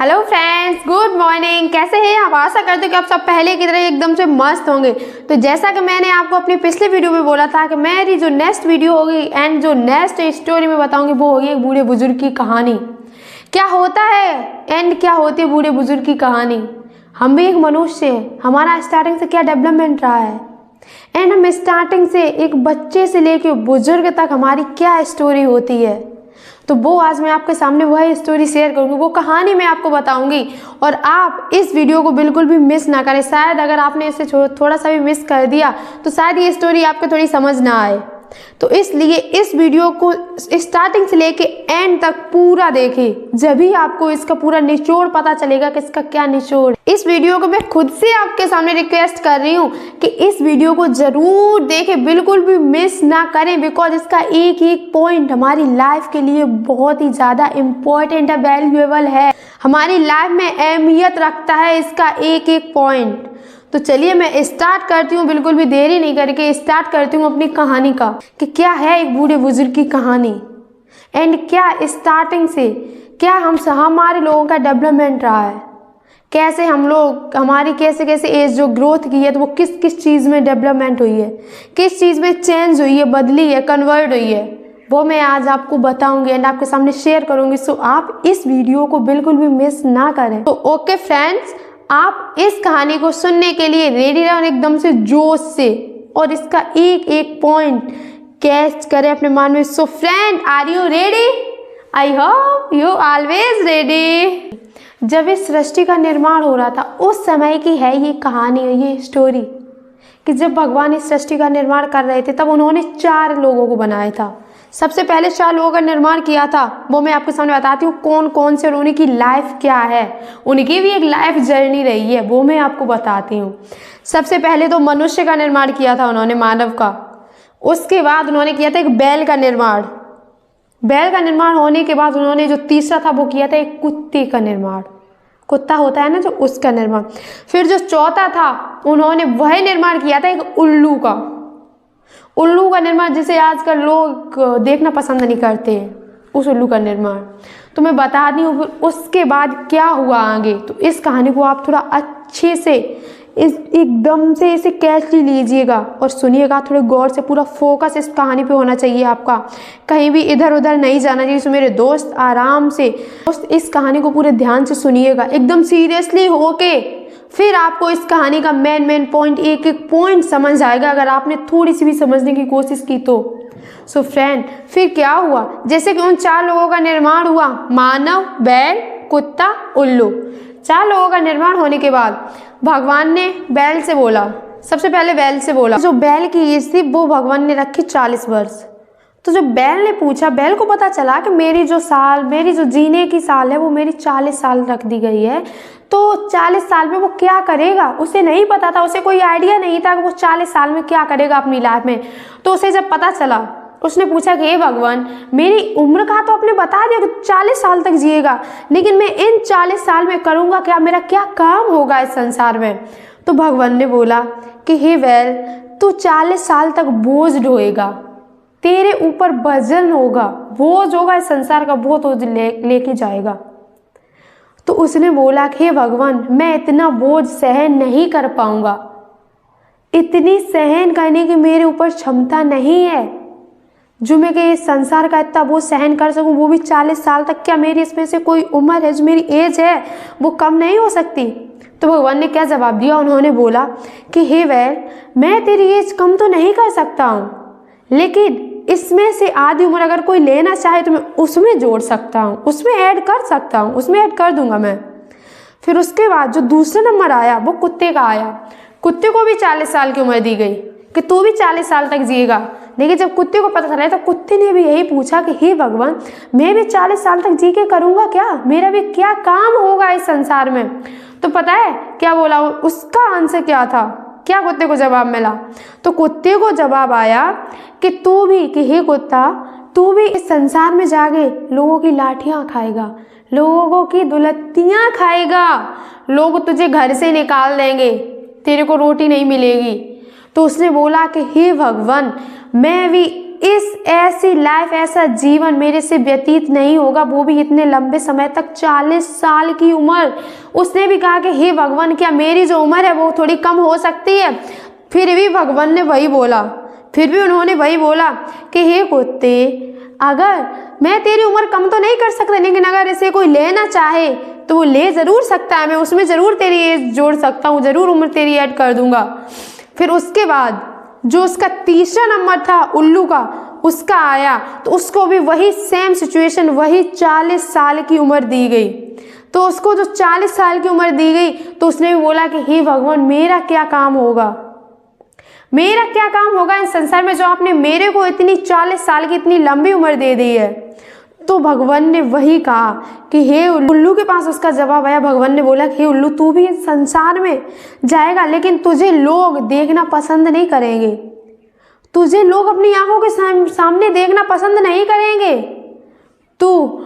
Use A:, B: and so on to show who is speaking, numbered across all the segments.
A: Hello friends, good morning. कैसे हैं आप? आशा करते हैं कि आप सब पहले की तरह एकदम से मस्त होंगे। तो जैसा कि मैंने आपको अपनी पिछले वीडियो में बोला था कि मेरी जो नेक्स्ट वीडियो होगी एंड जो नेक्स्ट स्टोरी में बताऊंगी वो होगी एक बूढ़े बुजुर्ग की कहानी। क्या होता है एंड क्या होती है बूढ़े बुजुर्ग की कहानी। हम भी एक मनुष्य हैं, हमारा स्टार्टिंग से क्या डेवलपमेंट रहा है एंड हम स्टार्टिंग से एक बच्चे से लेके बुजुर्ग तक हमारी क्या स्टोरी होती है। तो वो आज मैं आपके सामने वही स्टोरी शेयर करूंगी, वो कहानी मैं आपको बताऊंगी और आप इस वीडियो को बिल्कुल भी मिस ना करें। शायद अगर आपने इसे थोड़ा सा भी मिस कर दिया तो शायद ये स्टोरी आपको थोड़ी समझ ना आए। तो इसलिए इस वीडियो को स्टार्टिंग से लेके एंड तक पूरा देखें, जब भी आपको इसका पूरा निचोड़ पता चलेगा कि इसका क्या निचोड़। इस वीडियो को मैं खुद से आपके सामने रिक्वेस्ट कर रही हूँ कि इस वीडियो को जरूर देखें, बिल्कुल भी मिस ना करें, बिकॉज इसका एक एक पॉइंट हमारी लाइफ के लिए बहुत ही ज़्यादा इम्पोर्टेंट है, वैल्यूएबल है, हमारी लाइफ में अहमियत रखता है इसका एक एक पॉइंट। तो चलिए मैं स्टार्ट करती हूँ, बिल्कुल भी देरी नहीं करके स्टार्ट करती हूँ अपनी कहानी का कि क्या है एक बूढ़े बुजुर्ग की कहानी एंड क्या स्टार्टिंग से क्या हमारे लोगों का डेवलपमेंट रहा है, कैसे हम लोग हमारी कैसे कैसे एज जो ग्रोथ की है तो वो किस किस चीज़ में डेवलपमेंट हुई है, किस चीज़ में चेंज हुई है, बदली है, कन्वर्ट हुई है, वो मैं आज आपको बताऊंगी एंड आपके सामने शेयर करूंगी। सो आप इस वीडियो को बिल्कुल भी मिस ना करें। तो ओके फ्रेंड्स, आप इस कहानी को सुनने के लिए रेडी रहो एकदम से जोश से और इसका एक एक पॉइंट कैच करें अपने मन में। So friend, are you ready? I hope you always ready. जब इस सृष्टि का निर्माण हो रहा था उस समय की है ये कहानी, ये स्टोरी कि जब भगवान इस सृष्टि का निर्माण कर रहे थे तब उन्होंने 4 लोगों को बनाया था। सबसे पहले 4 लोगों का निर्माण किया था, वो मैं आपके सामने बताती हूँ कौन कौन से और उनकी लाइफ क्या है, उनकी भी एक लाइफ जर्नी रही है, वो मैं आपको बताती हूँ। सबसे पहले तो मनुष्य का निर्माण किया था उन्होंने, मानव का। उसके बाद उन्होंने किया था एक बैल का निर्माण। बैल का निर्माण होने के बाद उन्होंने जो तीसरा था वो किया था एक कुत्ते का निर्माण, कुत्ता होता है ना जो, उसका निर्माण। फिर जो चौथा था उन्होंने वह निर्माण किया था एक उल्लू का, उल्लू का निर्माण जिसे आजकल लोग देखना पसंद नहीं करते हैं, उस उल्लू का निर्माण। तो मैं बता दी हूँ फिर उसके बाद क्या हुआ आगे। तो इस कहानी को आप थोड़ा अच्छे से एकदम से इसे कैच लीजिएगा और सुनिएगा थोड़े गौर से, पूरा फोकस इस कहानी पे होना चाहिए आपका, कहीं भी इधर उधर नहीं जाना चाहिए। तो मेरे दोस्त आराम से इस कहानी को पूरे ध्यान से सुनिएगा, एकदम सीरियसली होके, फिर आपको इस कहानी का मेन पॉइंट एक एक पॉइंट समझ आएगा अगर आपने थोड़ी सी भी समझने की कोशिश की तो। सो फ्रेंड, फिर क्या हुआ, जैसे कि उन 4 लोगों का निर्माण हुआ, मानव, बैल, कुत्ता, उल्लू। 4 लोगों का निर्माण होने के बाद भगवान ने बैल से बोला, सबसे पहले बैल से बोला, जो बैल की एज थी वो भगवान ने रखी 40 वर्ष। तो जब बैल ने पूछा, बैल को पता चला कि मेरी जो जीने की साल है वो मेरी 40 साल रख दी गई है, तो 40 साल में वो क्या करेगा उसे नहीं पता था, उसे कोई आइडिया नहीं था कि वो 40 साल में क्या करेगा अपनी लाइफ में। तो उसे जब पता चला उसने पूछा कि हे भगवान, मेरी उम्र का तो आपने बता दिया कि 40 साल तक जिएगा, लेकिन मैं इन 40 साल में करूँगा क्या, मेरा क्या काम होगा इस संसार में। तो भगवान ने बोला कि हे बैल, तू 40 साल तक बोझ ढोएगा, तेरे ऊपर वजन होगा, बोझ होगा इस संसार का, वो तो लेके जाएगा। तो उसने बोला कि हे भगवान, मैं इतना बोझ सहन नहीं कर पाऊंगा, इतनी सहन करने की मेरे ऊपर क्षमता नहीं है जो मैं कि इस संसार का इतना बोझ सहन कर सकूं, वो भी 40 साल तक। क्या मेरी इसमें से कोई उम्र है, जो मेरी एज है वो कम नहीं हो सकती? तो भगवान ने क्या जवाब दिया, उन्होंने बोला कि हे बैल, मैं तेरी एज कम तो नहीं कर सकता हूँ, लेकिन इसमें से आधी उम्र अगर कोई लेना चाहे तो मैं उसमें जोड़ सकता हूँ, उसमें ऐड कर सकता हूँ, उसमें ऐड कर दूंगा मैं। फिर उसके बाद जो दूसरा नंबर आया वो कुत्ते का आया। कुत्ते को भी 40 साल की उम्र दी गई कि तू भी 40 साल तक जिएगा। लेकिन जब कुत्ते को पता चला तो कुत्ते ने भी यही पूछा कि हे भगवान, मैं भी 40 साल तक जी के करूँगा क्या, मेरा भी क्या काम होगा इस संसार में। तो पता है क्या बोला उसका आंसर क्या था, क्या कुत्ते को जवाब मिला? तो कुत्ते को जवाब आया कि तू भी, कि हे कुत्ता, तू भी इस संसार में जाके लोगों की लाठियां खाएगा, लोगों की दुलत्तियां खाएगा, लोग तुझे घर से निकाल देंगे, तेरे को रोटी नहीं मिलेगी। तो उसने बोला कि हे भगवान, मैं भी ऐसी लाइफ, ऐसा जीवन मेरे से व्यतीत नहीं होगा, वो भी इतने लंबे समय तक, 40 साल की उम्र। उसने भी कहा कि हे भगवान, क्या मेरी जो उम्र है वो थोड़ी कम हो सकती है? फिर भी भगवान ने वही बोला, फिर भी उन्होंने वही बोला कि हे कुत्ते, अगर मैं तेरी उम्र कम तो नहीं कर सकता, लेकिन अगर इसे कोई लेना चाहे तो वो ले ज़रूर सकता है, मैं उसमें ज़रूर तेरी एज जोड़ सकता हूँ, ज़रूर उम्र तेरी ऐड कर दूंगा। फिर उसके बाद जो उसका तीसरा नंबर था उल्लू का, उसका आया तो उसको भी वही सेम सिचुएशन, वही 40 साल की उम्र दी गई। तो उसको जो 40 साल की उम्र दी गई तो उसने भी बोला कि हे भगवान, मेरा क्या काम होगा, मेरा क्या काम होगा इस संसार में, जो आपने मेरे को इतनी 40 साल की इतनी लंबी उम्र दे दी है। तो भगवान ने वही कहा कि हे उल्लू के पास उसका जवाब आया। भगवान ने बोला कि हे उल्लू, तू भी इस संसार में जाएगा, लेकिन तुझे लोग देखना पसंद नहीं करेंगे, तुझे लोग अपनी आंखों के सामने देखना पसंद नहीं करेंगे। तू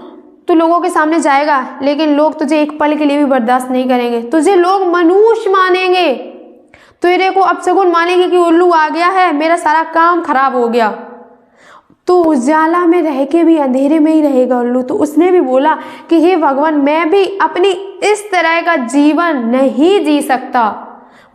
A: लोगों के सामने जाएगा, लेकिन लोग तुझे एक पल के लिए भी बर्दाश्त नहीं करेंगे, तुझे लोग मनुष्य मानेंगे, तेरे को अपशगुन मानेंगे कि उल्लू आ गया है, मेरा सारा काम खराब हो गया। तो उजाला में रह के भी अंधेरे में ही रहेगा उल्लू। तो उसने भी बोला कि हे भगवान, मैं भी अपनी इस तरह का जीवन नहीं जी सकता,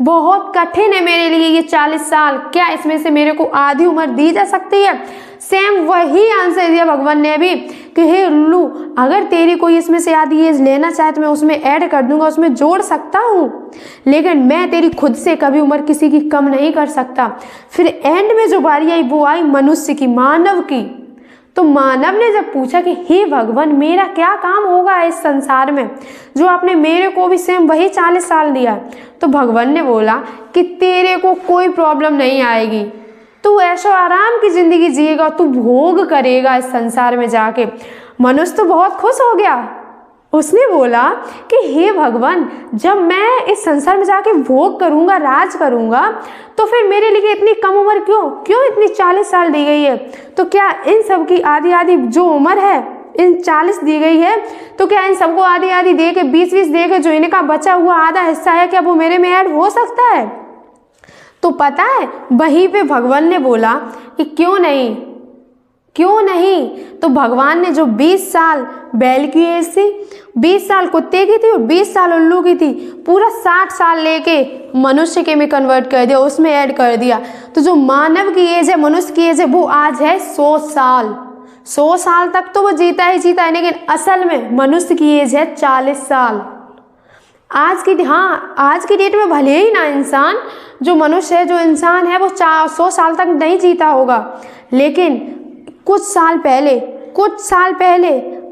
A: बहुत कठिन है मेरे लिए ये 40 साल, क्या इसमें से मेरे को आधी उम्र दी जा सकती है? सेम वही आंसर दिया भगवान ने भी कि हे उल्लू, अगर तेरी कोई इसमें से आधी एज लेना चाहे तो मैं उसमें ऐड कर दूंगा, उसमें जोड़ सकता हूँ, लेकिन मैं तेरी खुद से कभी उम्र किसी की कम नहीं कर सकता। फिर एंड में जो बारी आई वो आई मनुष्य की, मानव की। तो मानव ने जब पूछा कि हे भगवान, मेरा क्या काम होगा इस संसार में, जो आपने मेरे को भी सेम वही 40 साल दिया, तो भगवान ने बोला कि तेरे को कोई प्रॉब्लम नहीं आएगी, तू ऐशो आराम की जिंदगी जिएगा, तू भोग करेगा इस संसार में जाके। मनुष्य तो बहुत खुश हो गया, उसने बोला कि हे भगवान, जब मैं इस संसार में जाके भोग करूंगा, राज करूंगा, तो फिर मेरे लिए इतनी कम उम्र क्यों इतनी 40 साल दी गई है? तो क्या इन सब की आधी आधी जो उम्र है इन 40 दी गई है, तो क्या इन सबको आधी आधी दे के 20-20 दे के जो इनका बचा हुआ आधा हिस्सा है, क्या वो मेरे में ऐड हो सकता है? तो पता है, वहीं पे भगवान ने बोला कि क्यों नहीं। तो भगवान ने जो 20 साल बैल की एज थी, 20 साल कुत्ते की थी और 20 साल उल्लू की थी, पूरा 60 साल लेके मनुष्य के में कन्वर्ट कर दिया, उसमें ऐड कर दिया। तो जो मानव की एज है, मनुष्य की एज है, वो आज है 100 साल। 100 साल तक तो वो जीता ही जीता है, लेकिन असल में मनुष्य की एज है 40 साल। आज की डेट में भले ही ना इंसान, जो मनुष्य है, जो इंसान है, वो 100 साल तक नहीं जीता होगा, लेकिन कुछ साल पहले,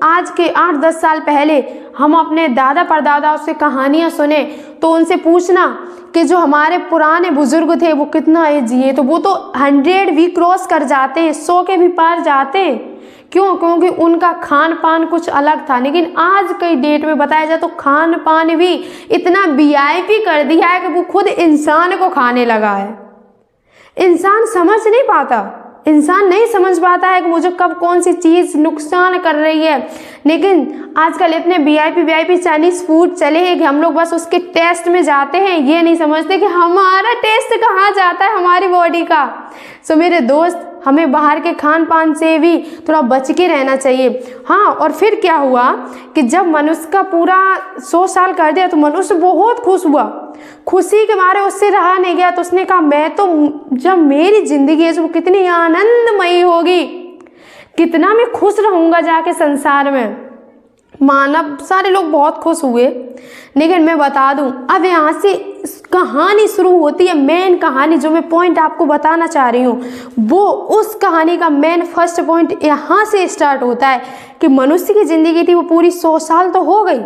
A: आज के 8-10 साल पहले हम अपने दादा परदादाओं से कहानियाँ सुने, तो उनसे पूछना कि जो हमारे पुराने बुजुर्ग थे वो कितना एज जिए, तो वो तो 100 भी क्रॉस कर जाते हैं, 100 के भी पार जाते हैं। क्यों? क्योंकि उनका खान पान कुछ अलग था। लेकिन आज की डेट में बताया जाए तो खान पान भी इतना VIP कर दिया है कि वो खुद इंसान को खाने लगा है। इंसान नहीं समझ पाता है कि मुझे कब कौन सी चीज़ नुकसान कर रही है। लेकिन आजकल इतने VIP चाइनीज फूड चले हैं कि हम लोग बस उसके टेस्ट में जाते हैं, ये नहीं समझते कि हमारा टेस्ट कहाँ जाता है हमारी बॉडी का। सो मेरे दोस्त, हमें बाहर के खान पान से भी थोड़ा बच के रहना चाहिए। हाँ, और फिर क्या हुआ कि जब मनुष्य का पूरा 100 साल कर दिया तो मनुष्य बहुत खुश हुआ, खुशी के मारे उससे रहा नहीं गया। तो उसने कहा, मैं तो जब मेरी जिंदगी है वो कितनी आनंदमयी होगी, कितना मैं खुश रहूँगा जाके संसार में। मानव सारे लोग बहुत खुश हुए। लेकिन मैं बता दूं, अब यहाँ से कहानी शुरू होती है, मेन कहानी। जो मैं पॉइंट आपको बताना चाह रही हूँ वो उस कहानी का मेन फर्स्ट पॉइंट यहाँ से स्टार्ट होता है कि मनुष्य की ज़िंदगी थी वो पूरी 100 साल तो हो गई,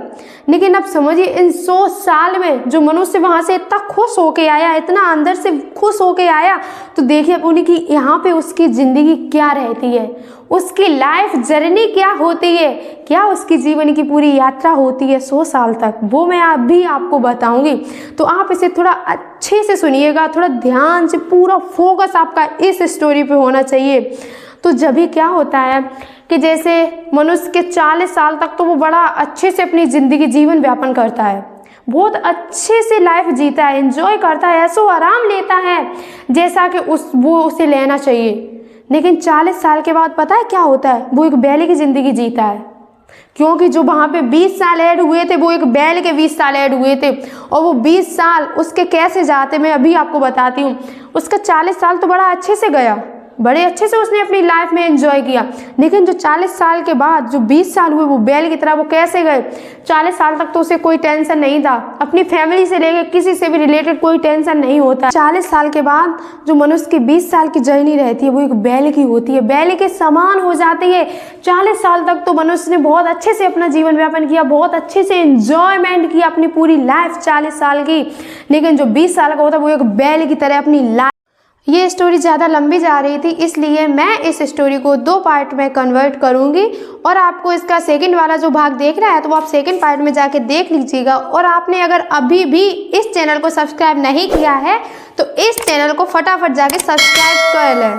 A: लेकिन अब समझिए इन 100 साल में जो मनुष्य वहाँ से इतना खुश होके आया, इतना अंदर से खुश होके आया, तो देखिए उनकी यहाँ पे उसकी ज़िंदगी क्या रहती है, उसकी लाइफ जर्नी क्या होती है, क्या उसकी जीवन की पूरी यात्रा होती है 100 साल तक, वो मैं अभी आपको बताऊंगी। तो आप इसे थोड़ा अच्छे से सुनिएगा, थोड़ा ध्यान से, पूरा फोकस आपका इस स्टोरी पे होना चाहिए। तो जब भी क्या होता है कि जैसे मनुष्य के 40 साल तक तो वो बड़ा अच्छे से अपनी ज़िंदगी जीवन व्यापन करता है, बहुत अच्छे से लाइफ जीता है, एंजॉय करता है, ऐसो आराम लेता है जैसा कि वो उसे लेना चाहिए। लेकिन 40 साल के बाद पता है क्या होता है, वो एक बैल की ज़िंदगी जीता है। क्योंकि जो वहाँ पे 20 साल ऐड हुए थे वो एक बैल के 20 साल ऐड हुए थे, और वो 20 साल उसके कैसे जाते मैं अभी आपको बताती हूँ। उसका 40 साल तो बड़ा अच्छे से गया, बड़े अच्छे से उसने अपनी लाइफ में एंजॉय किया, लेकिन जो 40 साल के बाद जो 20 साल हुए वो बैल की तरह वो कैसे गए। 40 साल तक तो उसे कोई टेंशन नहीं था, अपनी फैमिली से लेकर किसी से भी रिलेटेड कोई टेंशन नहीं होता। 40 साल के बाद जो मनुष्य की 20 साल की जर्नी रहती है वो एक बैल की होती है, बैल के समान हो जाती है। 40 साल तक तो मनुष्य ने बहुत अच्छे से अपना जीवन व्यापन किया, बहुत अच्छे से एंजॉयमेंट किया अपनी पूरी लाइफ 40 साल की, लेकिन जो 20 साल का होता है वो एक बैल की तरह अपनी लाइफ। ये स्टोरी ज़्यादा लंबी जा रही थी, इसलिए मैं इस स्टोरी को 2 पार्ट में कन्वर्ट करूँगी, और आपको इसका सेकंड वाला जो भाग देख रहा है तो वो आप सेकंड पार्ट में जाके देख लीजिएगा। और आपने अगर अभी भी इस चैनल को सब्सक्राइब नहीं किया है तो इस चैनल को फटाफट जाके सब्सक्राइब कर लें।